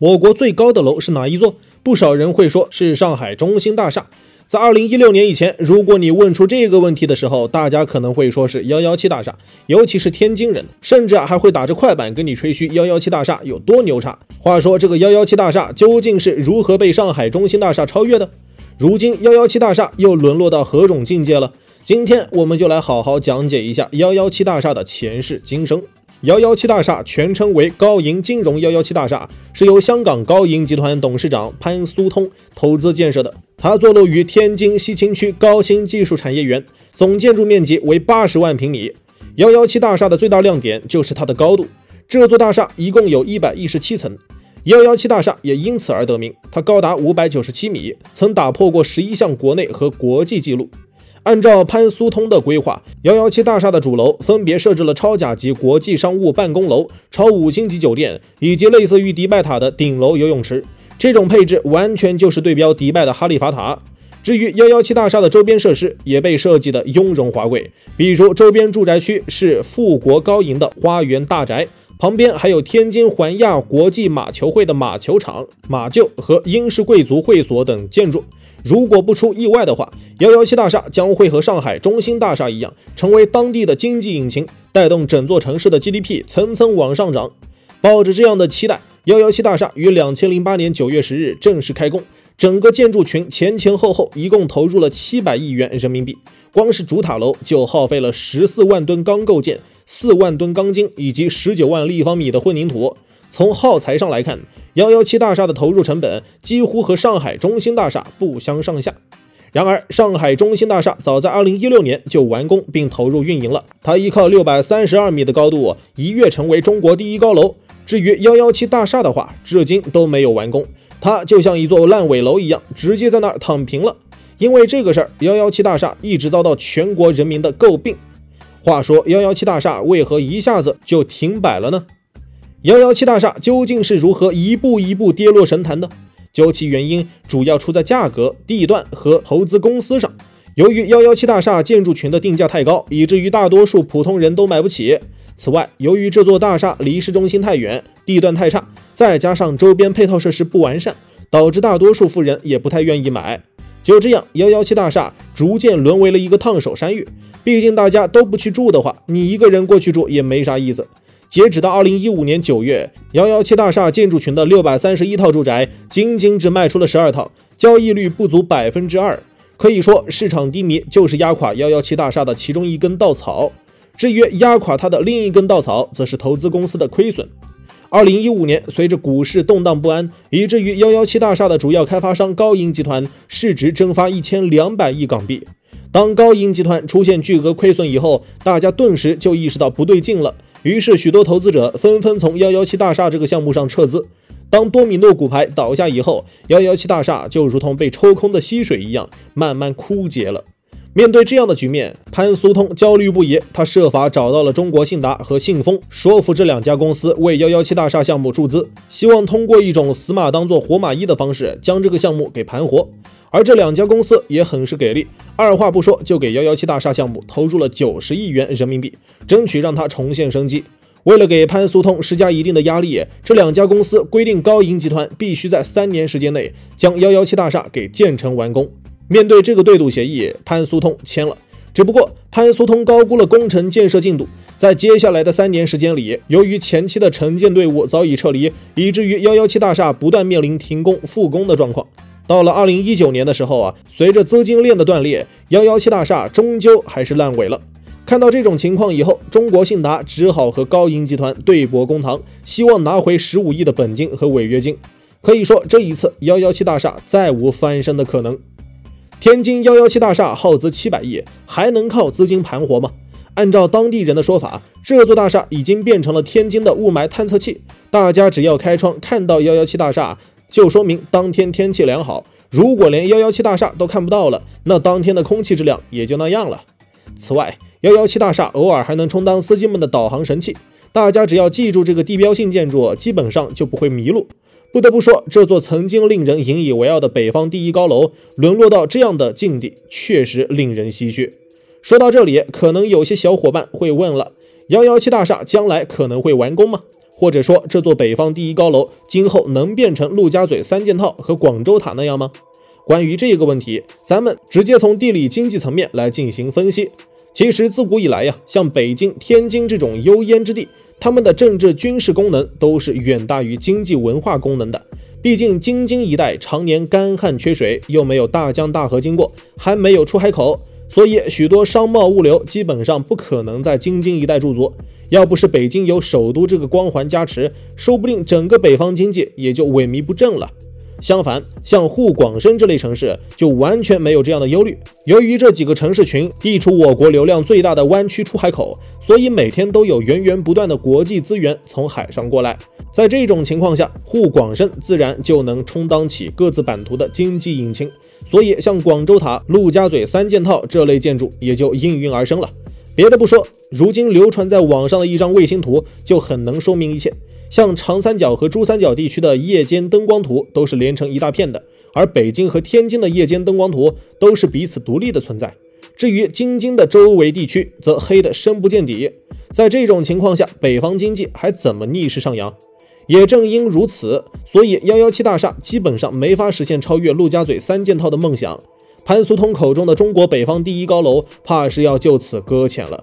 我国最高的楼是哪一座？不少人会说是上海中心大厦。在2016年以前，如果你问出这个问题的时候，大家可能会说是117大厦，尤其是天津人，甚至还会打着快板跟你吹嘘117大厦有多牛叉。话说这个117大厦究竟是如何被上海中心大厦超越的？如今117大厦又沦落到何种境界了？今天我们就来好好讲解一下117大厦的前世今生。117大厦全称为高银金融117大厦，是由香港高银集团董事长潘苏通投资建设的。它坐落于天津西青区高新技术产业园，总建筑面积为80万平米。117大厦的最大亮点就是它的高度，这座大厦一共有117层。117大厦也因此而得名，它高达597米，曾打破过11项国内和国际纪录。按照潘苏通的规划，117大厦的主楼分别设置了超甲级国际商务办公楼、超5星级酒店以及类似于迪拜塔的顶楼游泳池。这种配置完全就是对标迪拜的哈利法塔。至于117大厦的周边设施也被设计的雍容华贵，比如周边住宅区是富国高银的花园大宅，旁边还有天津环亚国际马球会的马球场、马厩和英式贵族会所等建筑。如果不出意外的话，117大厦将会和上海中心大厦一样，成为当地的经济引擎，带动整座城市的 GDP 层层往上涨。抱着这样的期待，117大厦于2008年9月10日正式开工，整个建筑群前后一共投入了700亿元人民币，光是主塔楼就耗费了14万吨钢构件、4万吨钢筋以及19万立方米的混凝土。从耗材上来看，117大厦的投入成本几乎和上海中心大厦不相上下。然而，上海中心大厦早在2016年就完工并投入运营了，它依靠632米的高度一跃成为中国第一高楼。至于117大厦的话，至今都没有完工，它就像一座烂尾楼一样，直接在那儿躺平了。因为这个事儿，117大厦一直遭到全国人民的诟病。话说117大厦为何一下子就停摆了呢？117大厦究竟是如何一步一步跌落神坛的？究其原因，主要出在价格、地段和投资公司上。由于117大厦建筑群的定价太高，以至于大多数普通人都买不起。此外，由于这座大厦离市中心太远，地段太差，再加上周边配套设施不完善，导致大多数富人也不太愿意买。就这样，117大厦逐渐沦为了一个烫手山芋。毕竟大家都不去住的话，你一个人过去住也没啥意思。截止到2015年9月，117大厦建筑群的631套住宅仅只卖出了12套，交易率不足2%。可以说，市场低迷就是压垮117大厦的其中一根稻草。至于压垮它的另一根稻草，则是投资公司的亏损。2015年，随着股市动荡不安，以至于117大厦的主要开发商高银集团市值蒸发1200亿港币。当高银集团出现巨额亏损以后，大家顿时就意识到不对劲了，于是许多投资者纷纷从117大厦这个项目上撤资。当多米诺骨牌倒下以后，117大厦就如同被抽空的溪水一样，慢慢枯竭了。面对这样的局面，潘苏通焦虑不已，他设法找到了中国信达和信丰，说服这两家公司为117大厦项目注资，希望通过一种死马当做活马医的方式将这个项目给盘活。而这两家公司也很是给力，二话不说就给117大厦项目投入了90亿元人民币，争取让它重现生机。为了给潘苏通施加一定的压力，这两家公司规定高银集团必须在3年时间内将117大厦给建成完工。面对这个对赌协议，潘苏通签了。只不过潘苏通高估了工程建设进度，在接下来的3年时间里，由于前期的承建队伍早已撤离，以至于117大厦不断面临停工复工的状况。到了2019年的时候随着资金链的断裂，117大厦终究还是烂尾了。看到这种情况以后，中国信达只好和高银集团对簿公堂，希望拿回15亿的本金和违约金。可以说，这一次117大厦再无翻身的可能。天津117大厦耗资700亿，还能靠资金盘活吗？按照当地人的说法，这座大厦已经变成了天津的雾霾探测器，大家只要开窗看到117大厦，就说明当天天气良好。如果连117大厦都看不到了，那当天的空气质量也就那样了。此外，117大厦偶尔还能充当司机们的导航神器，大家只要记住这个地标性建筑，基本上就不会迷路。不得不说，这座曾经令人引以为傲的北方第一高楼，沦落到这样的境地，确实令人唏嘘。说到这里，可能有些小伙伴会问了，117大厦将来可能会完工吗？或者说这座北方第一高楼今后能变成陆家嘴三件套和广州塔那样吗？关于这个问题，咱们直接从地理经济层面来进行分析。其实自古以来呀，像北京、天津这种幽燕之地，他们的政治军事功能都是远大于经济文化功能的。毕竟京津一带常年干旱缺水，又没有大江大河经过，还没有出海口，所以许多商贸物流基本上不可能在京津一带驻足。要不是北京有首都这个光环加持，说不定整个北方经济也就萎靡不振了。相反，像沪广深这类城市就完全没有这样的忧虑。由于这几个城市群地处我国流量最大的湾区出海口，所以每天都有源源不断的国际资源从海上过来。在这种情况下，沪广深自然就能充当起各自版图的经济引擎，所以像广州塔、陆家嘴三件套这类建筑也就应运而生了。别的不说，如今流传在网上的一张卫星图就很能说明一切。像长三角和珠三角地区的夜间灯光图都是连成一大片的，而北京和天津的夜间灯光图都是彼此独立的存在。至于京津的周围地区则黑得深不见底。在这种情况下，北方经济还怎么逆势上扬？也正因如此，所以117大厦基本上没法实现超越陆家嘴三件套的梦想。潘苏通口中的中国北方第一高楼，怕是要就此搁浅了。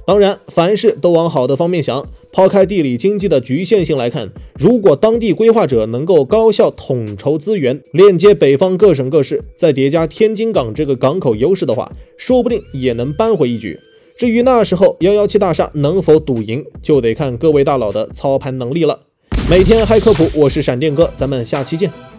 当然，凡事都往好的方面想，抛开地理经济的局限性来看，如果当地规划者能够高效统筹资源，链接北方各省各市，再叠加天津港这个港口优势的话，说不定也能扳回一局。至于那时候117大厦能否赌赢，就得看各位大佬的操盘能力了。每天嗨科普，我是闪电哥，咱们下期见。